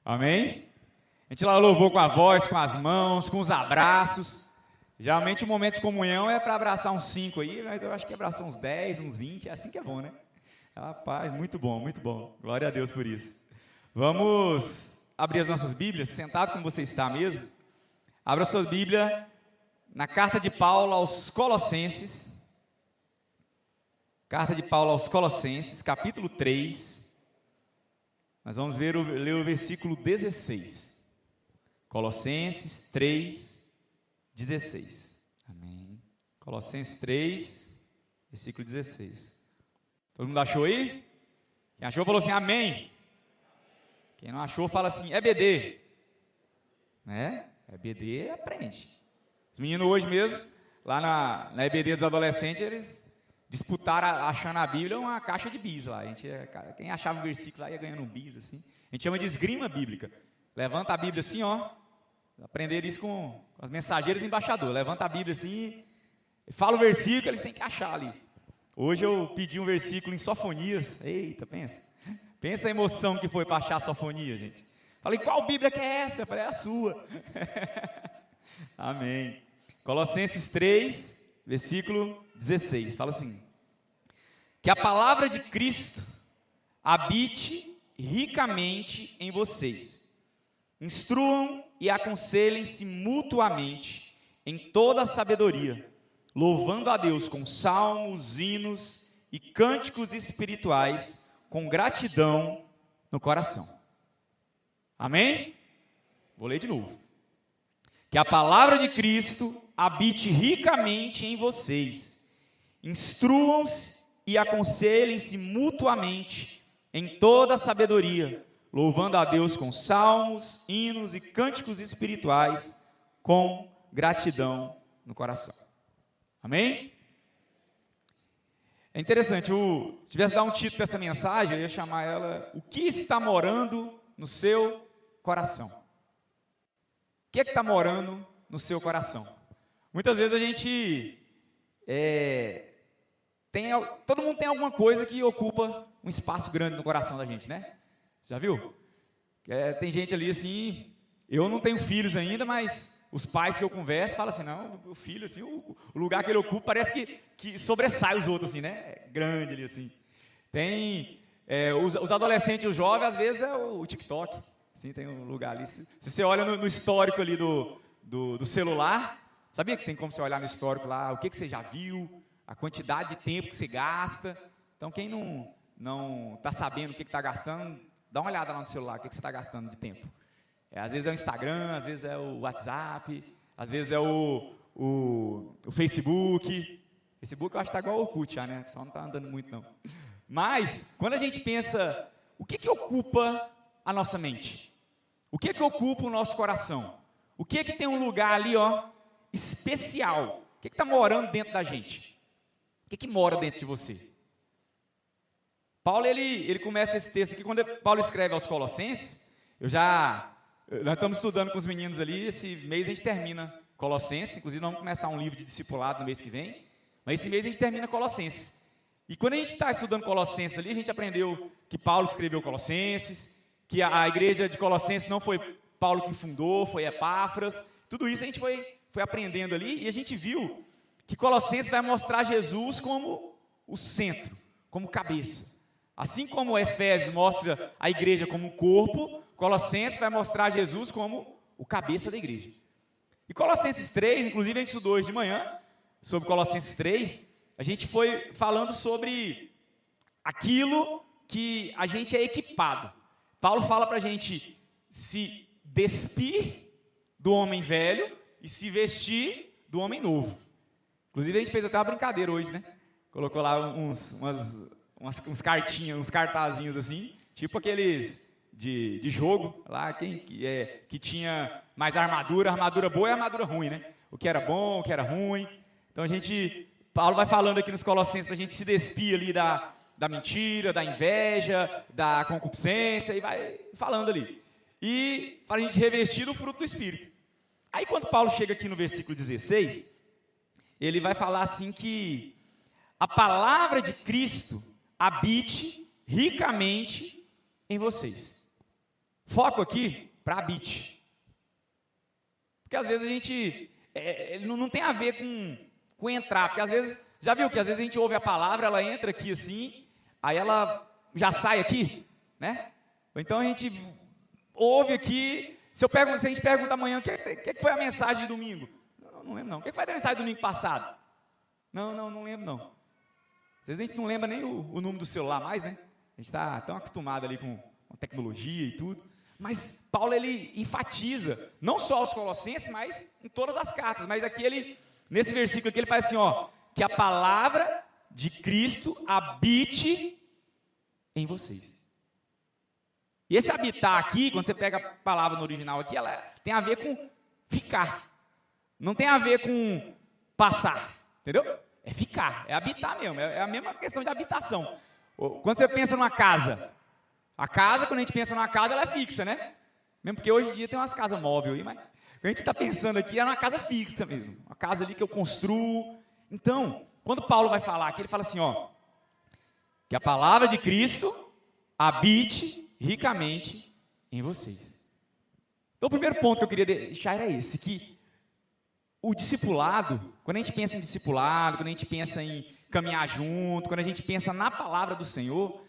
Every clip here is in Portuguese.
Amém? A gente lá louvou com a voz, com as mãos, com os abraços. Geralmente o momento de comunhão é para abraçar uns 5 aí, mas eu acho que abraçar uns 10, uns 20, é assim que é bom, né? Rapaz, muito bom, muito bom. Glória a Deus por isso. Vamos abrir as nossas Bíblias, sentado como você está mesmo. Abra a sua Bíblia na carta de Paulo aos Colossenses. Carta de Paulo aos Colossenses, capítulo 3. Nós vamos ler o versículo 16. Colossenses 3, 16. Amém. Colossenses 3, versículo 16. Todo mundo achou aí? Quem achou falou assim, amém. Quem não achou fala assim, é BD. Né? É BD, aprende. Os meninos hoje mesmo, lá na EBD dos adolescentes, eles disputaram achando a Bíblia uma caixa de bis lá. Quem achava o versículo lá ia ganhando um bis, assim. A gente chama de esgrima bíblica. Levanta a Bíblia assim, ó. Aprender isso com as mensageiras embaixadores. Levanta a Bíblia assim, fala o versículo, eles têm que achar ali. Hoje eu pedi um versículo em Sofonias. Eita, pensa. Pensa a emoção que foi para achar a Sofonia, gente. Falei, qual Bíblia que é essa? Eu falei, é a sua. Amém. Colossenses 3, versículo 16. Fala assim. Que a palavra de Cristo habite ricamente em vocês. Instruam e aconselhem-se mutuamente em toda a sabedoria, louvando a Deus com salmos, hinos e cânticos espirituais, com gratidão no coração. Amém? Vou ler de novo. Que a palavra de Cristo habite ricamente em vocês. Instruam-se e aconselhem-se mutuamente em toda a sabedoria, louvando a Deus com salmos, hinos e cânticos espirituais, com gratidão no coração. Amém? É interessante, se tivesse dar um título para essa mensagem, eu ia chamar ela, o que está morando no seu coração? O que é que está morando no seu coração? Muitas vezes a gente, todo mundo tem alguma coisa que ocupa um espaço grande no coração da gente, né? Já viu? Tem gente ali assim, eu não tenho filhos ainda, mas os pais que eu converso falam assim, não, o filho, assim, o lugar que ele ocupa parece que sobressai os outros, assim, né? É grande ali, assim. Tem os adolescentes e os jovens, às vezes é o TikTok, assim, tem um lugar ali. Se você olha no histórico ali do celular, sabia que tem como você olhar no histórico lá, o que você já viu, a quantidade de tempo que você gasta. Então, quem não está sabendo o que está gastando, dá uma olhada lá no celular, o que você está gastando de tempo. Às vezes é o Instagram, às vezes é o WhatsApp, às vezes é o Facebook. Facebook eu acho que está igual ao Orkut já, né? O pessoal não está andando muito, não. Mas, quando a gente pensa, o que ocupa a nossa mente? O que ocupa o nosso coração? O que tem um lugar ali, ó, especial? O que está morando dentro da gente? O que mora dentro de você? Paulo, ele começa esse texto aqui, quando Paulo escreve aos Colossenses, nós estamos estudando com os meninos ali, esse mês a gente termina Colossenses, inclusive nós vamos começar um livro de discipulado no mês que vem, mas esse mês a gente termina Colossenses. E quando a gente está estudando Colossenses ali, a gente aprendeu que Paulo escreveu Colossenses, que a igreja de Colossenses não foi Paulo que fundou, foi Epáfras, tudo isso a gente foi aprendendo ali, e a gente viu que Colossenses vai mostrar Jesus como o centro, como cabeça. Assim como Efésios mostra a igreja como um corpo, Colossenses vai mostrar Jesus como o cabeça da igreja. E Colossenses 3, inclusive a gente estudou hoje de manhã, sobre Colossenses 3, a gente foi falando sobre aquilo que a gente é equipado. Paulo fala para a gente se despir do homem velho e se vestir do homem novo. Inclusive a gente fez até uma brincadeira hoje, né? Colocou lá uns cartinhas, uns cartazinhos assim, tipo aqueles de jogo, lá que tinha mais armadura boa e armadura ruim, né? O que era bom, o que era ruim. Então Paulo vai falando aqui nos Colossenses para a gente se despir ali da mentira, da inveja, da concupiscência, e vai falando ali. E para a gente revestir do fruto do Espírito. Aí quando Paulo chega aqui no versículo 16, ele vai falar assim que a palavra de Cristo habite ricamente em vocês. foco aqui para habite. Porque às vezes a gente, não tem a ver com entrar, porque às vezes, já viu que às vezes a gente ouve a palavra, ela entra aqui assim, aí ela já sai aqui, né? Ou então a gente ouve aqui, se a gente pergunta amanhã, o que foi a mensagem de domingo? Não lembro não. O que foi a mensagem do domingo passado? Não lembro não. Às vezes a gente não lembra nem o número do celular mais, né? A gente está tão acostumado ali com tecnologia e tudo. Mas Paulo, ele enfatiza, não só aos Colossenses, mas em todas as cartas. Mas aqui, nesse versículo aqui, ele faz assim, ó, que a palavra de Cristo habite em vocês. E esse habitar aqui, quando você pega a palavra no original aqui, ela tem a ver com ficar. Não tem a ver com passar, entendeu? É ficar, é habitar mesmo, é a mesma questão de habitação. Quando você pensa numa casa, a casa, quando a gente pensa numa casa, ela é fixa, né? Mesmo porque hoje em dia tem umas casas móveis aí, mas a gente está pensando aqui é uma casa fixa mesmo. Uma casa ali que eu construo. Então, quando Paulo vai falar aqui, ele fala assim, ó, que a palavra de Cristo habite ricamente em vocês. Então, o primeiro ponto que eu queria deixar era esse, que o discipulado, quando a gente pensa em discipulado, quando a gente pensa em caminhar junto, quando a gente pensa na palavra do Senhor,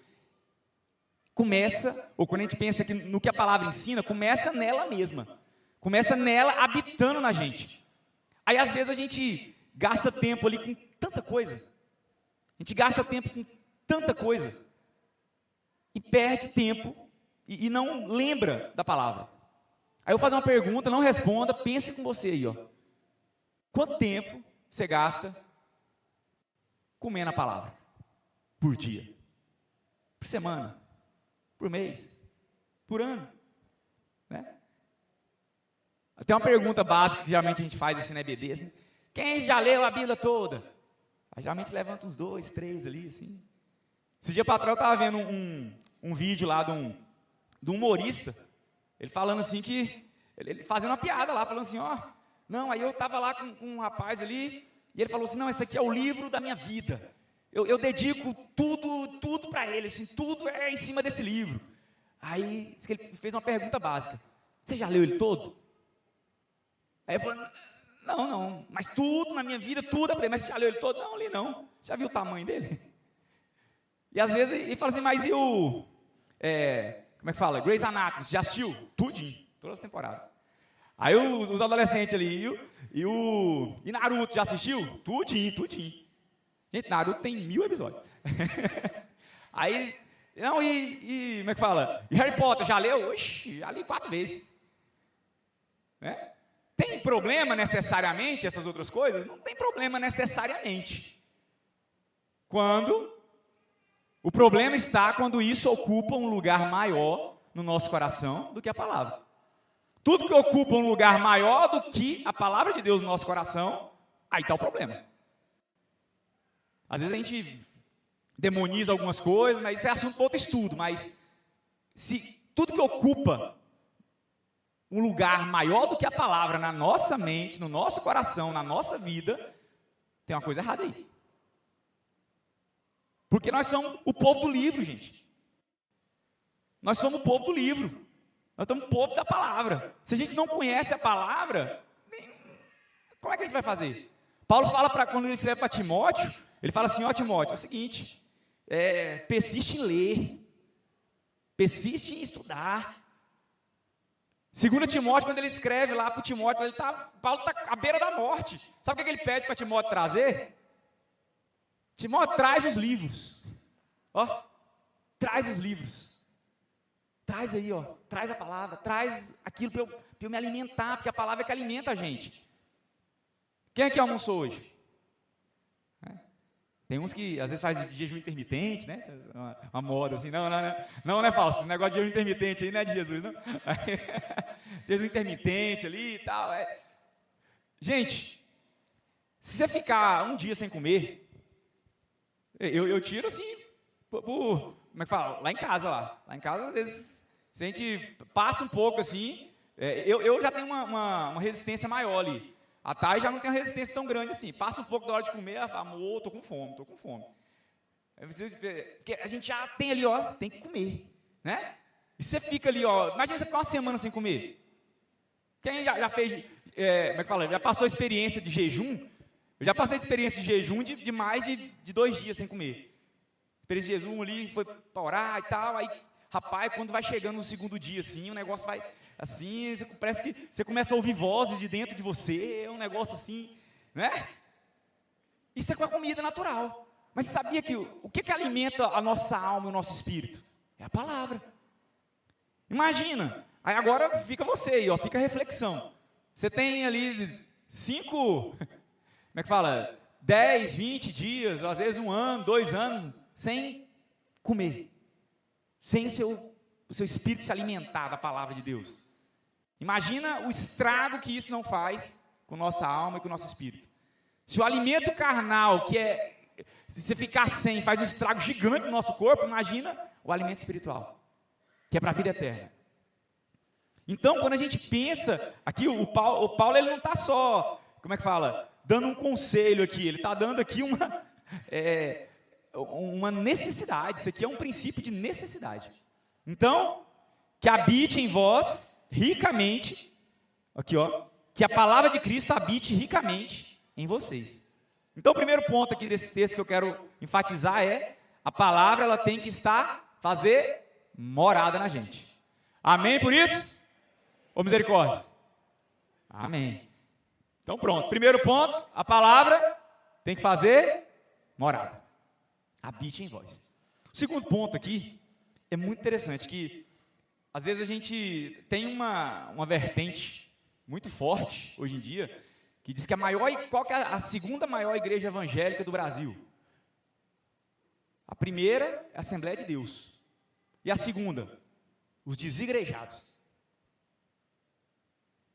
começa, ou quando a gente pensa no que a palavra ensina, começa nela mesma. Começa nela habitando na gente. Aí, às vezes, a gente gasta tempo ali com tanta coisa. A gente gasta tempo com tanta coisa. E perde tempo e não lembra da palavra. Aí eu vou fazer uma pergunta, não responda, pense com você aí, ó. Quanto tempo você gasta comendo a palavra? Por dia? Por semana? Por mês? Por ano? Né? Tem uma pergunta básica que geralmente a gente faz assim na EBD, assim, quem já leu a Bíblia toda? Aí geralmente levanta uns 2, 3 ali, assim. Esse dia para trás eu estava vendo um vídeo lá de um humorista, ele falando assim que, ele fazendo uma piada lá, falando assim, ó, não, aí eu estava lá com um rapaz ali, e ele falou assim, não, esse aqui é o livro da minha vida, eu dedico tudo para ele, assim, tudo é em cima desse livro. Aí ele fez uma pergunta básica, você já leu ele todo? Aí eu falei, não, mas tudo na minha vida, tudo, eu falei, mas você já leu ele todo? Não, li não, você já viu o tamanho dele? E às vezes ele fala assim, mas e o, como é que fala, Grey's Anatomy, você já assistiu? Tudinho, todas as temporadas. Aí os adolescentes ali, e Naruto, já assistiu? Tudinho. Gente, Naruto tem 1000 episódios. Aí, não, como é que fala? E Harry Potter, já leu? Oxi, já li 4 vezes. Né? Tem problema necessariamente essas outras coisas? Não tem problema necessariamente. O problema está quando isso ocupa um lugar maior no nosso coração do que a palavra. Tudo que ocupa um lugar maior do que a palavra de Deus no nosso coração, aí está o problema. Às vezes a gente demoniza algumas coisas, mas isso é assunto para outro estudo. Mas se tudo que ocupa um lugar maior do que a palavra na nossa mente, no nosso coração, na nossa vida, tem uma coisa errada aí. Porque nós somos o povo do livro, gente. Nós somos o povo do livro. Nós somos o povo da palavra. Se a gente não conhece a palavra, como é que a gente vai fazer? Paulo fala, quando ele escreve para Timóteo, ele fala assim, ó Timóteo, é o seguinte, persiste em ler, persiste em estudar. 2 Timóteo, quando ele escreve lá para Timóteo, Paulo está à beira da morte. Sabe o que ele pede para Timóteo trazer? Timóteo, traz os livros. Ó, traz os livros. Traz aí, ó, traz a palavra, traz aquilo para eu me alimentar, porque a palavra é que alimenta a gente. Quem aqui almoçou hoje? Tem uns que às vezes faz jejum intermitente, né? Uma moda assim, não é falso, o negócio de jejum intermitente aí não é de Jesus, não. Jejum intermitente ali e tal. Gente, se você ficar um dia sem comer, eu tiro assim, como é que fala? Lá em casa, às vezes, se a gente passa um pouco assim, eu já tenho uma resistência maior ali. A Thay já não tem uma resistência tão grande assim. Passa um pouco da hora de comer, ela fala, amor, tô com fome. Porque a gente já tem ali, ó, tem que comer, né? E você fica ali, ó, imagina você ficar uma semana sem comer. Quem já fez, como é que fala? Já passou a experiência de jejum? Eu já passei a experiência de jejum de mais de 2 dias sem comer. Experiência de jejum ali, foi para orar e tal, aí, rapaz, quando vai chegando no segundo dia, assim, o negócio vai, assim, parece que você começa a ouvir vozes de dentro de você, é um negócio assim, né? Isso é com a comida natural. Mas você sabia que o que alimenta a nossa alma e o nosso espírito? É a palavra. Imagina, aí agora fica você aí, ó, fica a reflexão. Você tem ali 5, como é que fala? 10, 20 dias, às vezes 1 ano, 2 anos, sem comer. Sem o seu espírito se alimentar da palavra de Deus. Imagina o estrago que isso não faz com nossa alma e com o nosso espírito. Se o alimento carnal, se você ficar sem, faz um estrago gigante no nosso corpo, imagina o alimento espiritual, que é para a vida eterna. Então, quando a gente pensa, aqui o Paulo ele não está só, como é que fala, dando um conselho aqui, ele está dando aqui uma necessidade, isso aqui é um princípio de necessidade. Então, que habite em vós ricamente, aqui ó, que a palavra de Cristo habite ricamente em vocês. Então, o primeiro ponto aqui desse texto que eu quero enfatizar é, a palavra ela tem que fazer morada na gente. Amém por isso? Ou misericórdia? Amém. Então pronto, primeiro ponto, a palavra tem que fazer morada. Habite em vós. O segundo ponto aqui é muito interessante, que às vezes a gente tem uma vertente muito forte hoje em dia, que diz que qual que é a segunda maior igreja evangélica do Brasil? A primeira é a Assembleia de Deus. E a segunda? Os desigrejados.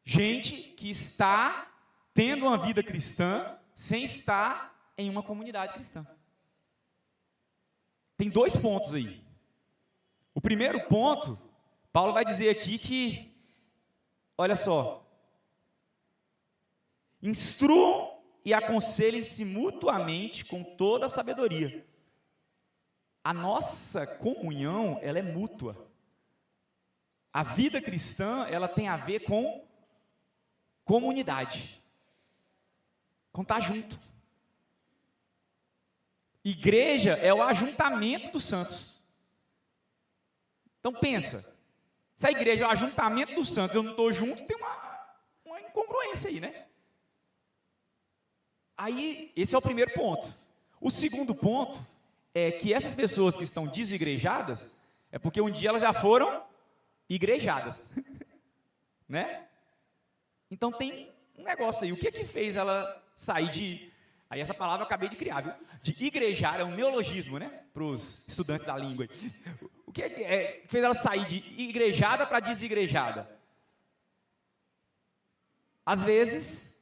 Gente que está tendo uma vida cristã sem estar em uma comunidade cristã. Tem 2 pontos aí. O primeiro ponto, Paulo vai dizer aqui que, olha só, instruam e aconselhem-se mutuamente com toda a sabedoria. A nossa comunhão, ela é mútua. A vida cristã, ela tem a ver com comunidade. Com estar junto. Igreja é o ajuntamento dos santos. Então pensa, se a igreja é o ajuntamento dos santos, eu não estou junto, tem uma incongruência aí, né? Aí, esse é o primeiro ponto. O segundo ponto é que essas pessoas que estão desigrejadas, é porque um dia elas já foram igrejadas. Né? Então tem um negócio aí. O que fez ela sair de... Aí essa palavra eu acabei de criar, viu? De igrejar, é um neologismo, né? Para os estudantes da língua. O que fez ela sair de igrejada para desigrejada? Às vezes,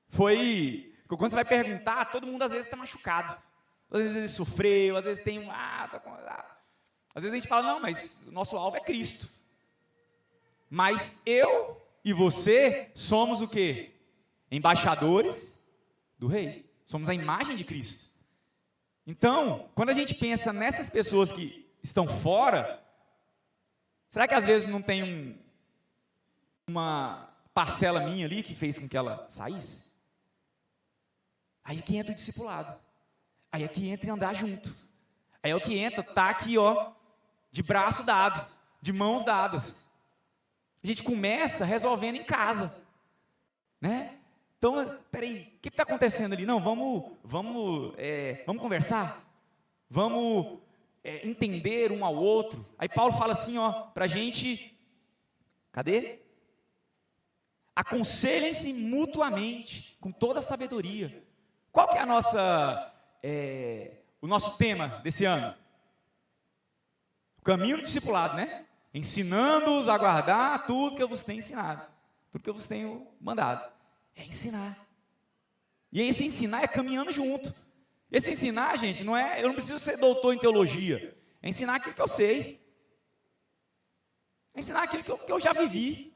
foi... Quando você vai perguntar, todo mundo às vezes está machucado. Às vezes ele sofreu, às vezes tem às vezes a gente fala, não, mas o nosso alvo é Cristo. Mas eu e você somos o quê? Embaixadores do Rei. Somos a imagem de Cristo. Então, quando a gente pensa nessas pessoas que estão fora, será que às vezes não tem uma parcela minha ali que fez com que ela saísse? Aí é que entra o discipulado. Aí é que entra andar junto. Aí é o que entra, tá aqui, ó, de braço dado, de mãos dadas. A gente começa resolvendo em casa, né? Então, peraí, o que está acontecendo ali? Não, vamos conversar, vamos entender um ao outro. Aí Paulo fala assim, ó, para a gente, cadê? Aconselhem-se mutuamente, com toda a sabedoria. Qual que é o nosso tema desse ano? O caminho do discipulado, né? Ensinando-os a guardar tudo que eu vos tenho ensinado, tudo que eu vos tenho mandado. É ensinar. E esse ensinar é caminhando junto. Esse ensinar, gente, não é... Eu não preciso ser doutor em teologia. É ensinar aquilo que eu sei. É ensinar aquilo que eu já vivi.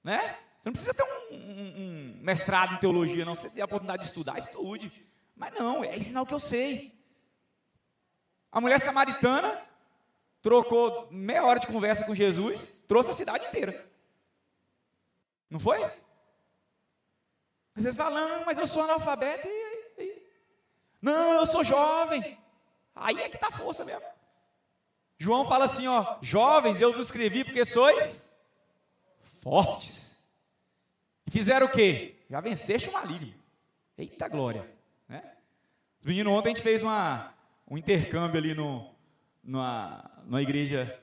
Né? Você não precisa ter um mestrado em teologia, não. Se você tem a oportunidade de estudar, estude. Mas não, é ensinar o que eu sei. A mulher samaritana, trocou meia hora de conversa com Jesus, trouxe a cidade inteira. Não foi? Às vezes falam, não, mas eu sou analfabeto. Não, eu sou jovem. Aí é que está a força mesmo. João fala assim, ó, jovens, eu vos escrevi porque sois fortes. E fizeram o quê? Já venceste o maligno. Eita glória. Né? Os meninos, ontem a gente fez um intercâmbio ali numa igreja,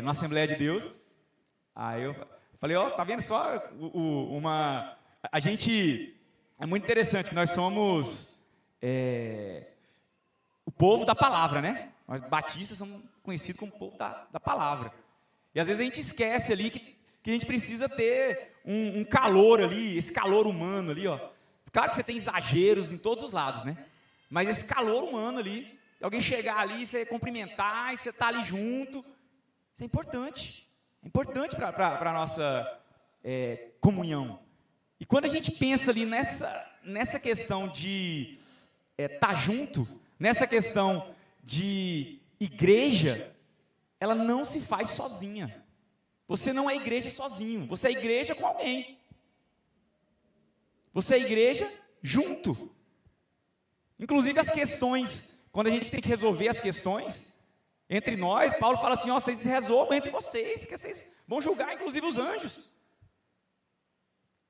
numa Assembleia de Deus. Aí eu falei, ó, tá vendo só a gente, é muito interessante que nós somos o povo da palavra, né? Nós batistas somos conhecidos como o povo da palavra. E às vezes a gente esquece ali que a gente precisa ter um calor ali, esse calor humano ali, ó. Claro que você tem exageros em todos os lados, né? Mas esse calor humano ali, alguém chegar ali, você cumprimentar, e você tá ali junto, isso é importante. É importante para a nossa comunhão. E quando a gente pensa ali nessa questão de estar junto, nessa questão de igreja, ela não se faz sozinha. Você não é igreja sozinho, você é igreja com alguém. Você é igreja junto. Inclusive as questões, quando a gente tem que resolver as questões entre nós, Paulo fala assim, ó, vocês resolvam entre vocês, porque vocês vão julgar inclusive os anjos.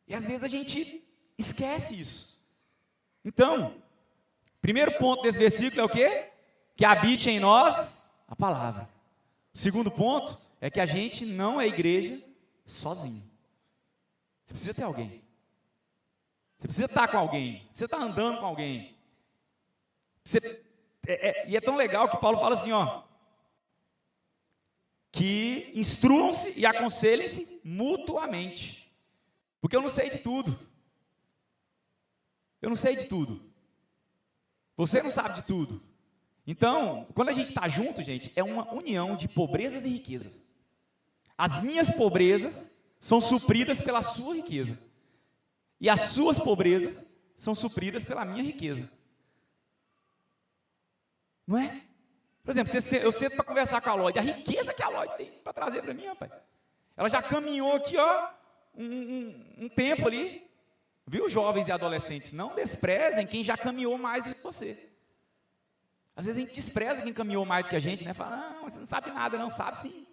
E às vezes a gente esquece isso. Então, primeiro ponto desse versículo é o quê? Que habite em nós a palavra. O segundo ponto é que a gente não é igreja sozinho. Você precisa ter alguém. Você precisa estar com alguém. Você precisa estar andando com alguém. E é tão legal que Paulo fala assim, ó, que instruam-se e aconselhem-se mutuamente. Porque eu não sei de tudo. Eu não sei de tudo. Você não sabe de tudo. Então, quando a gente está junto, gente, é uma união de pobrezas e riquezas. As minhas pobrezas são supridas pela sua riqueza. E as suas pobrezas são supridas pela minha riqueza. Não é? Por exemplo, eu sento para conversar com a Lloyd, a riqueza que a Lloyd tem para trazer para mim, rapaz. Ela já caminhou aqui, ó, um tempo ali. Viu, jovens e adolescentes? Não desprezem quem já caminhou mais do que você. Às vezes a gente despreza quem caminhou mais do que a gente, né? Fala, não, você não sabe nada, não, sabe sim.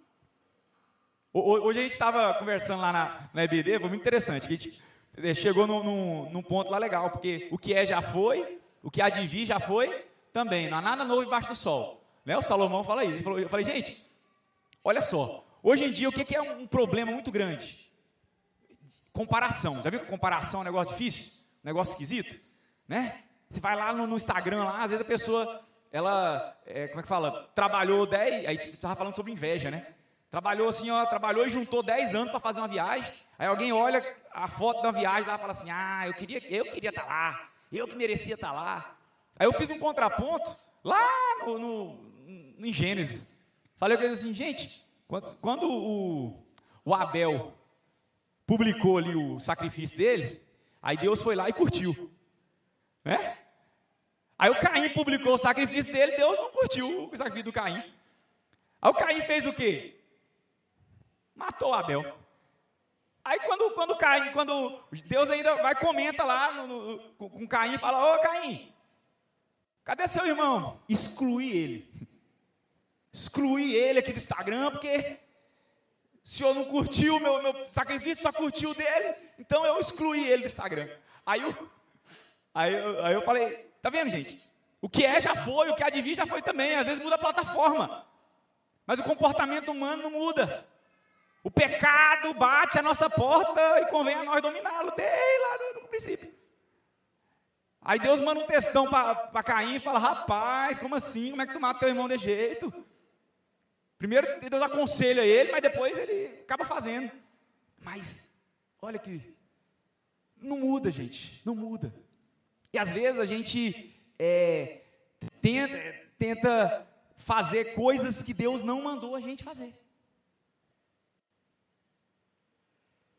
Hoje a gente estava conversando lá na EBD, foi muito interessante, que a gente chegou num ponto lá legal, porque o que é já foi, o que há de vir já foi também, não há nada novo embaixo do sol. Né? O Salomão fala isso, eu falei, gente, olha só, hoje em dia o que é um problema muito grande? Comparação, já viu que comparação é um negócio difícil? Um negócio esquisito? Né? Você vai lá no Instagram, lá, às vezes a pessoa, ela, como é que fala? Trabalhou 10, aí estava falando sobre inveja, né? Trabalhou assim, ó, trabalhou e juntou 10 anos para fazer uma viagem, aí alguém olha a foto da viagem lá e fala assim, ah, eu queria estar lá, eu que merecia estar lá. Aí eu fiz um contraponto lá em Gênesis. Falei com eles assim, gente, quando o Abel publicou ali o sacrifício dele, aí Deus foi lá e curtiu. Né? Aí o Caim publicou o sacrifício dele, Deus não curtiu o sacrifício do Caim. Aí o Caim fez o quê? Matou Abel. Aí quando Deus ainda vai comenta lá com Caim, fala, ô Caim, cadê seu irmão? Exclui ele. Exclui ele aqui do Instagram, porque o senhor não curtiu o meu sacrifício, só curtiu o dele, então eu excluí ele do Instagram. Aí eu falei, tá vendo, gente? O que é já foi, o que há de vir já foi também. Às vezes muda a plataforma, mas o comportamento humano não muda. O pecado bate a nossa porta e convém a nós dominá-lo, desde lá no princípio. Aí Deus manda um textão para Caim e fala, rapaz, como assim? Como é que tu mata teu irmão de jeito? Primeiro Deus aconselha ele, mas depois ele acaba fazendo. Mas, olha que, não muda, gente, não muda. E às vezes a gente tenta fazer coisas que Deus não mandou a gente fazer.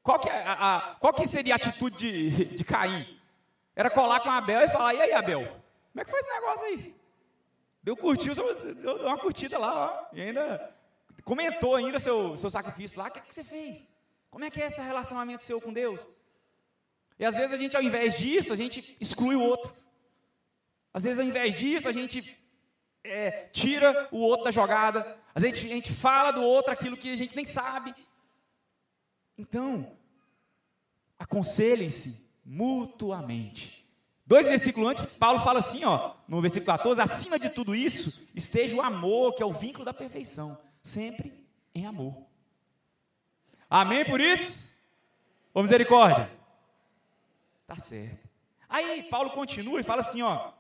Qual que seria a atitude de Caim? Era colar com Abel e falar, e aí Abel, como é que foi esse negócio aí? deu uma curtida lá, ó, e ainda comentou ainda seu sacrifício lá. O que você fez? Como é que é esse relacionamento seu com Deus? E às vezes a gente, ao invés disso, a gente exclui o outro. Às vezes, ao invés disso, a gente tira o outro da jogada. Às vezes a gente fala do outro aquilo que a gente nem sabe. Então, aconselhem-se mutuamente. 2 versículos antes, Paulo fala assim, ó, no versículo 14, acima de tudo isso, esteja o amor, que é o vínculo da perfeição, sempre em amor. Amém por isso? Ou misericórdia? Tá certo. Aí, Paulo continua e fala assim, ó,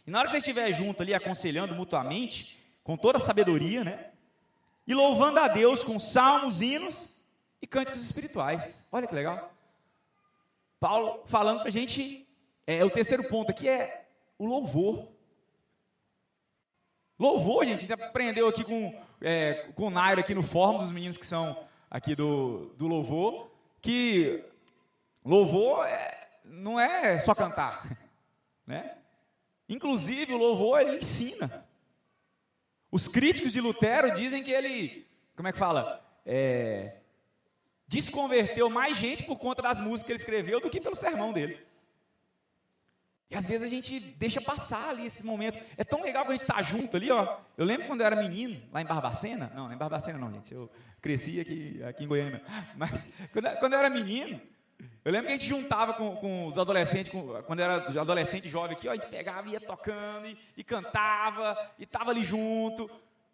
e na hora que você estiver junto ali, aconselhando mutuamente, com toda a sabedoria, né, e louvando a Deus com salmos, hinos e cânticos espirituais. Olha que legal. Paulo falando para a gente, o terceiro ponto aqui é o louvor. Louvor, gente, a gente aprendeu aqui com o Nairo aqui no Fórum, os meninos que são aqui do louvor, que louvor não é só cantar, né? Inclusive o louvor ele ensina. Os críticos de Lutero dizem que ele, como é que fala? Desconverteu mais gente por conta das músicas que ele escreveu do que pelo sermão dele. E às vezes a gente deixa passar ali esse momento. É tão legal quando a gente está junto ali, ó. Eu lembro quando eu era menino, lá em Barbacena. Não em Barbacena não, gente. Eu cresci aqui em Goiânia. Mas quando eu era menino, eu lembro que a gente juntava com os adolescentes, quando eu era adolescente jovem aqui, ó, a gente pegava e ia tocando e cantava e estava ali junto.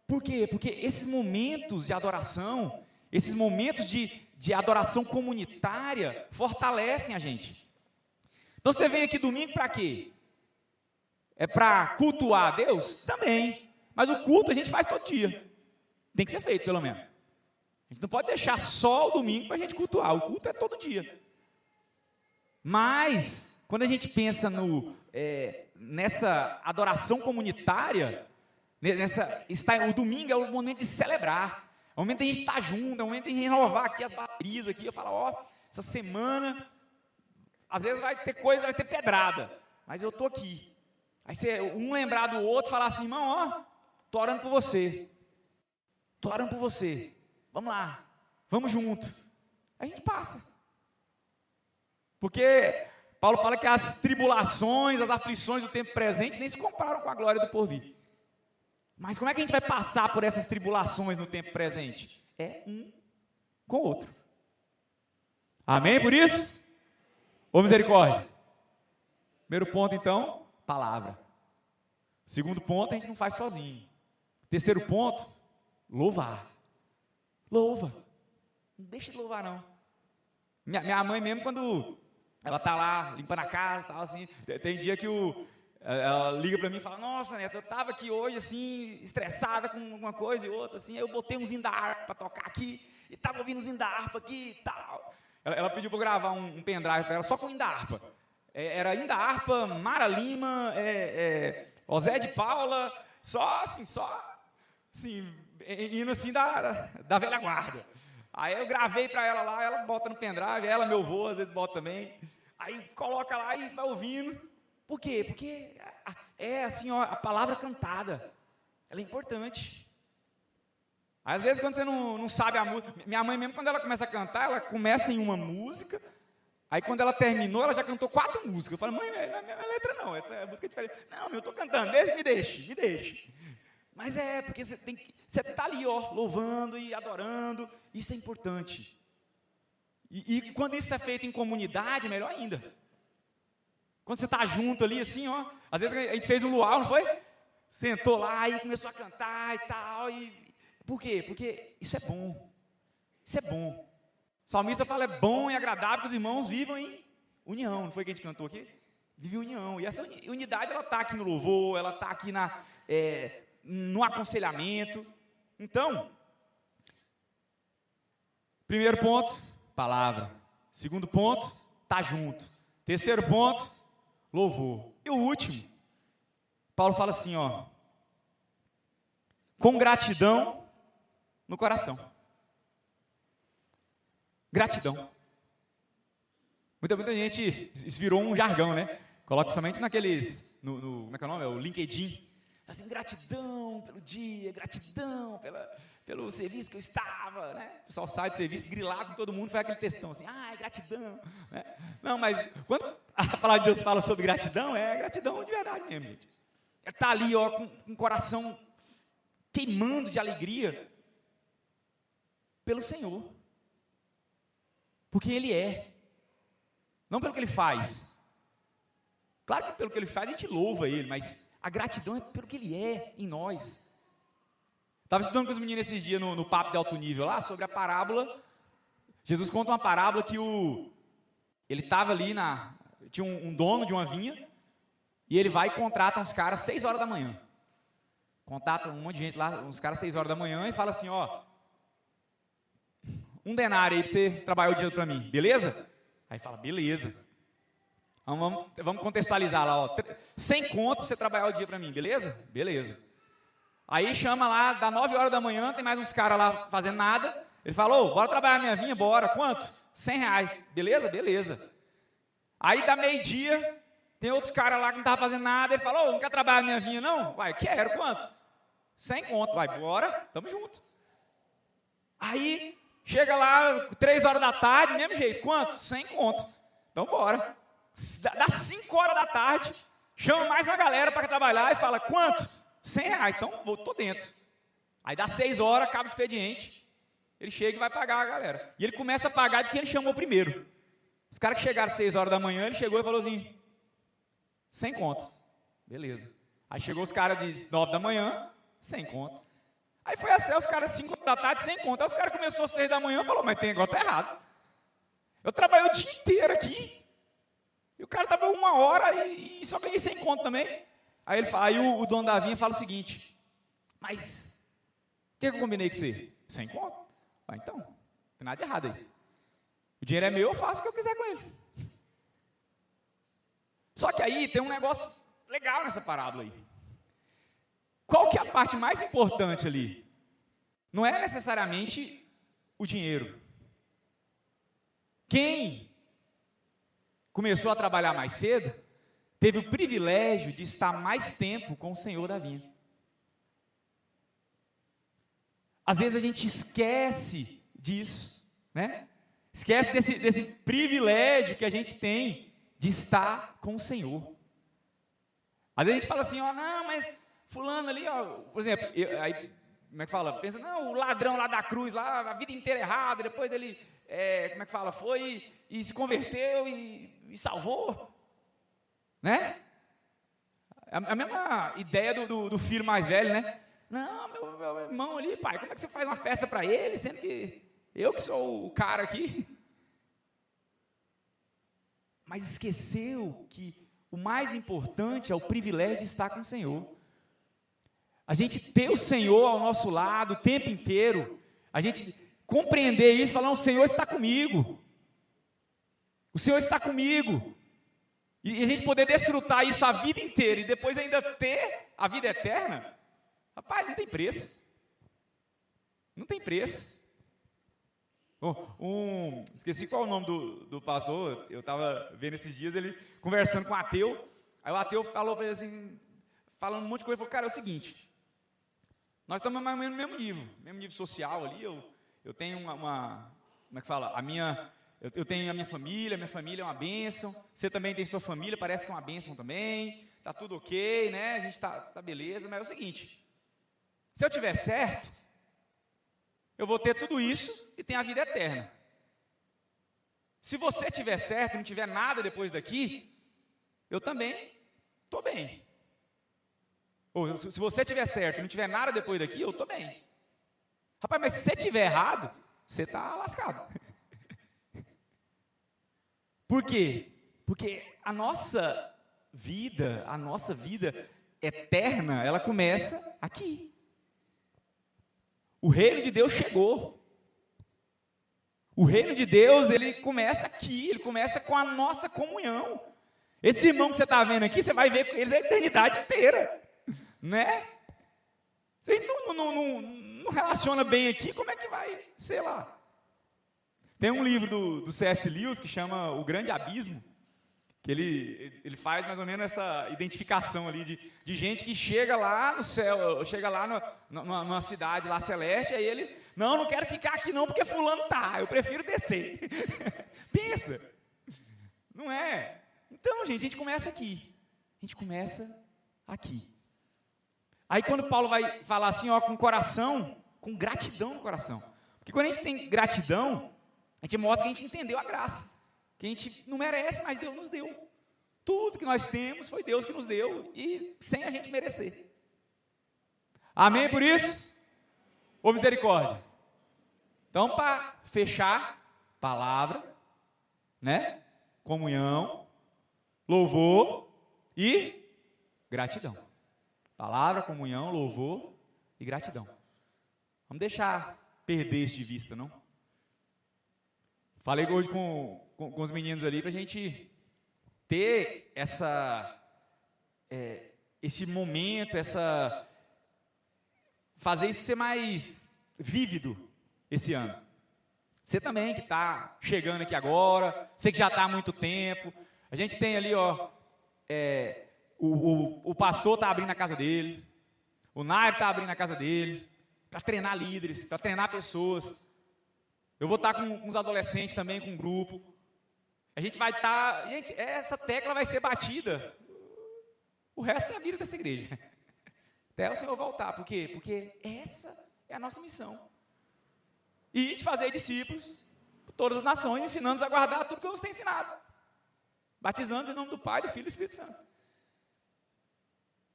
Por quê? Porque esses momentos de adoração, esses momentos de adoração comunitária fortalecem a gente. Então você vem aqui domingo para quê? É para cultuar a Deus? Também. Mas o culto a gente faz todo dia. Tem que ser feito, pelo menos. A gente não pode deixar só o domingo para a gente cultuar. O culto é todo dia. Mas, quando a gente pensa nessa adoração comunitária, o domingo é o momento de celebrar. É o momento de a gente estar junto, é o momento de renovar aqui as baterias aqui. Eu falo, ó, essa semana... Às vezes vai ter coisa, vai ter pedrada, mas eu estou aqui. Aí um lembrar do outro e falar assim, irmão, ó, estou orando por você. Estou orando por você. Vamos lá, vamos junto. Aí a gente passa. Porque Paulo fala que as tribulações, as aflições do tempo presente nem se comparam com a glória do porvir. Mas como é que a gente vai passar por essas tribulações no tempo presente? É um com o outro. Amém por isso? Ô misericórdia. Primeiro ponto, então, palavra. Segundo ponto, a gente não faz sozinho. Terceiro ponto, louvar. Louva. Não deixa de louvar, não. Minha mãe mesmo, quando ela tá lá limpando a casa, tal, assim, tem dia que ela liga para mim e fala, nossa, Neto, eu estava aqui hoje, assim, estressada com uma coisa e outra, assim, eu botei um zinho da harpa para tocar aqui, e estava ouvindo um zinho da harpa aqui e tal. Ela pediu para eu gravar um pendrive para ela só com Inda Harpa. Era Inda Harpa, Mara Lima, Osé de Paula, só assim, indo assim da velha guarda. Aí eu gravei para ela lá, ela bota no pendrive, ela, meu avô, às vezes bota também. Aí coloca lá e vai ouvindo. Por quê? Porque assim, ó, a palavra cantada, ela é importante. Às vezes quando você não sabe a música, minha mãe mesmo quando ela começa a cantar, ela começa em uma música, aí quando ela terminou, ela já cantou 4 músicas. Eu falo, mãe, não é minha letra não, essa música é diferente. Não, eu estou cantando, me deixe. Mas porque você está ali, ó, louvando e adorando, isso é importante. E quando isso é feito em comunidade, melhor ainda. Quando você está junto ali, assim, ó, às vezes a gente fez um luau, não foi? Sentou lá e começou a cantar e tal, por quê? Porque isso é bom. Isso é bom. O salmista fala, é bom e agradável que os irmãos vivam em união. Não foi que a gente cantou aqui? Vive união. E essa unidade, ela está aqui no louvor, ela está aqui no aconselhamento. Então, primeiro ponto, palavra. Segundo ponto, tá junto. Terceiro ponto, louvor. E o último, Paulo fala assim, ó, com gratidão no coração. Gratidão. Muita gente, isso virou um jargão, né? Coloca principalmente naqueles, como é que é o nome? O LinkedIn. Assim, gratidão pelo dia, gratidão pelo serviço que eu estava, né? O pessoal sai do serviço grilado com todo mundo, faz aquele textão assim, gratidão, né? Não, mas quando a palavra de Deus fala sobre gratidão, é gratidão de verdade mesmo, gente. É estar ali, ó, com o coração queimando de alegria pelo Senhor. Porque Ele é. Não pelo que Ele faz. Claro que pelo que Ele faz a gente louva Ele, mas a gratidão é pelo que Ele é em nós. Estava estudando com os meninos esses dias no papo de alto nível lá, sobre a parábola. Jesus conta uma parábola que ele estava ali, tinha um dono de uma vinha, e ele vai e contrata uns caras 6 horas da manhã. Contata um monte de gente lá, uns caras 6 horas da manhã, e fala assim, ó, 1 denário aí para você trabalhar o dia para mim, beleza? Aí fala, beleza. Vamos contextualizar lá, ó, 100 conto para você trabalhar o dia para mim, beleza? Beleza. Aí chama lá, dá 9 horas da manhã, tem mais uns caras lá fazendo nada. Ele falou, bora trabalhar minha vinha, bora. Quanto? 100 reais. Beleza? Beleza. Aí dá meio-dia, tem outros caras lá que não estavam fazendo nada. Ele falou, não quer trabalhar minha vinha não? Vai, quero. Quanto? 100 conto. Vai, bora, tamo junto. Aí chega lá, 3 horas da tarde, mesmo jeito. Quanto? 100 conto. Então bora. Dá 5 horas da tarde, chama mais uma galera para trabalhar e fala, quanto? 100 reais. Então, tô dentro. Aí dá 6 horas, acaba o expediente. Ele chega e vai pagar a galera. E ele começa a pagar de quem ele chamou primeiro. Os caras que chegaram às 6 horas da manhã, ele chegou e falou assim, 100 conto. Beleza. Aí chegou os caras de 9 da manhã, 100 conto. Aí foi até os caras de 5 da tarde, 100 conto. Aí os caras começaram às 6 da manhã e falou, mas tem negócio, tá errado. Eu trabalhei o dia inteiro aqui. E o cara trabalhou 1 hora e só ganhei 100 conto também. Aí o dono da vinha fala o seguinte, mas o que eu combinei com você? 100 conto? Ah, então, não tem nada de errado aí. O dinheiro é meu, eu faço o que eu quiser com ele. Só que aí tem um negócio legal nessa parábola aí. Qual que é a parte mais importante ali? Não é necessariamente o dinheiro. Quem começou a trabalhar mais cedo, teve o privilégio de estar mais tempo com o Senhor da vinha. Às vezes a gente esquece disso, né? Esquece desse privilégio que a gente tem de estar com o Senhor. Às vezes a gente fala assim, ó, não, mas fulano ali, ó, por exemplo, aí, como é que fala? Pensa, não, o ladrão lá da cruz, lá, a vida inteira errada, depois ele, como é que fala? Foi e se converteu e salvou. Né? A mesma ideia do filho mais velho, né? Não, meu irmão ali, pai, como é que você faz uma festa para ele, sendo que eu que sou o cara aqui? Mas esqueceu que o mais importante é o privilégio de estar com o Senhor. A gente ter o Senhor ao nosso lado o tempo inteiro, a gente compreender isso e falar, não, o Senhor está comigo. O Senhor está comigo. E a gente poder desfrutar isso a vida inteira e depois ainda ter a vida eterna, rapaz, não tem preço. Não tem preço. Esqueci qual é o nome do pastor, eu estava vendo esses dias, ele conversando com um ateu, aí o ateu falou para ele assim, falando um monte de coisa, ele falou, cara, é o seguinte, nós estamos mais ou menos no mesmo nível social ali, eu tenho como é que fala, eu tenho a minha família é uma bênção, você também tem sua família, parece que é uma bênção também, tá tudo ok, né, a gente tá beleza, mas é o seguinte, se eu tiver certo, eu vou ter tudo isso e ter a vida eterna. Se você tiver certo, não tiver nada depois daqui, eu também estou bem. Ou se você tiver certo e não tiver nada depois daqui, eu estou bem. Rapaz, mas se você tiver errado, você está lascado. Por quê? Porque a nossa vida eterna, ela começa aqui. O reino de Deus chegou. O reino de Deus, ele começa aqui, ele começa com a nossa comunhão. Esse irmão que você está vendo aqui, você vai ver com eles a eternidade inteira. Né? Você não relaciona bem aqui, como é que vai? Sei lá. Tem um livro do C.S. Lewis que chama O Grande Abismo. Que ele faz mais ou menos essa identificação ali de gente que chega lá no céu, chega lá numa cidade lá celeste, aí ele, não quero ficar aqui não, porque fulano tá, eu prefiro descer. Pensa, não é? Então, gente, a gente começa aqui. A gente começa aqui. Aí quando Paulo vai falar assim, ó, com coração, com gratidão no coração. Porque quando a gente tem gratidão, a gente mostra que a gente entendeu a graça. Que a gente não merece, mas Deus nos deu. Tudo que nós temos foi Deus que nos deu, e sem a gente merecer. Amém por isso? Ou misericórdia? Então, para fechar, palavra, né? Comunhão, louvor e gratidão. Palavra, comunhão, louvor e gratidão. Vamos deixar perder isso de vista, não? Falei hoje com os meninos ali para a gente ter esse momento, fazer isso ser mais vívido esse ano. Você também que está chegando aqui agora, você que já está há muito tempo. A gente tem ali, ó, o pastor está abrindo a casa dele, o Nairo está abrindo a casa dele, para treinar líderes, para treinar pessoas. Eu vou estar com os adolescentes também, com um grupo. A gente vai estar... Gente, essa tecla vai ser batida o resto da vida dessa igreja. Até o Senhor voltar. Por quê? Porque essa é a nossa missão. E de fazer discípulos por todas as nações, ensinando-os a guardar tudo que eu nos tenho ensinado. Batizando em nome do Pai, do Filho e do Espírito Santo.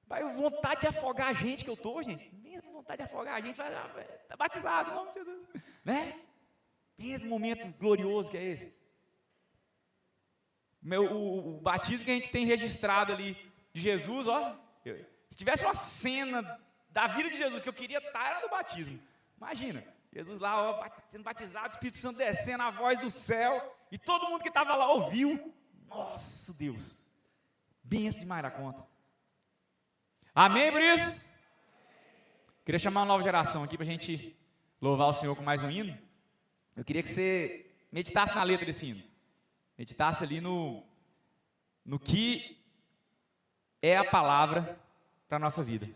Pai, vontade de afogar a gente que eu estou, gente. Mesmo vontade de afogar a gente. Está batizado, em nome de Jesus. Né? Mesmo momento glorioso que é esse. O batismo que a gente tem registrado ali de Jesus, ó. Se tivesse uma cena da vida de Jesus que eu queria estar, era do batismo. Imagina, Jesus lá, ó, sendo batizado, o Espírito Santo descendo, a voz do céu, e todo mundo que estava lá ouviu. Nossa, Deus. Benção demais da conta. Amém por isso? Queria chamar uma nova geração aqui para a gente louvar o Senhor com mais um hino. Eu queria que você meditasse na letra desse hino. Meditasse ali no que é a palavra para a nossa vida.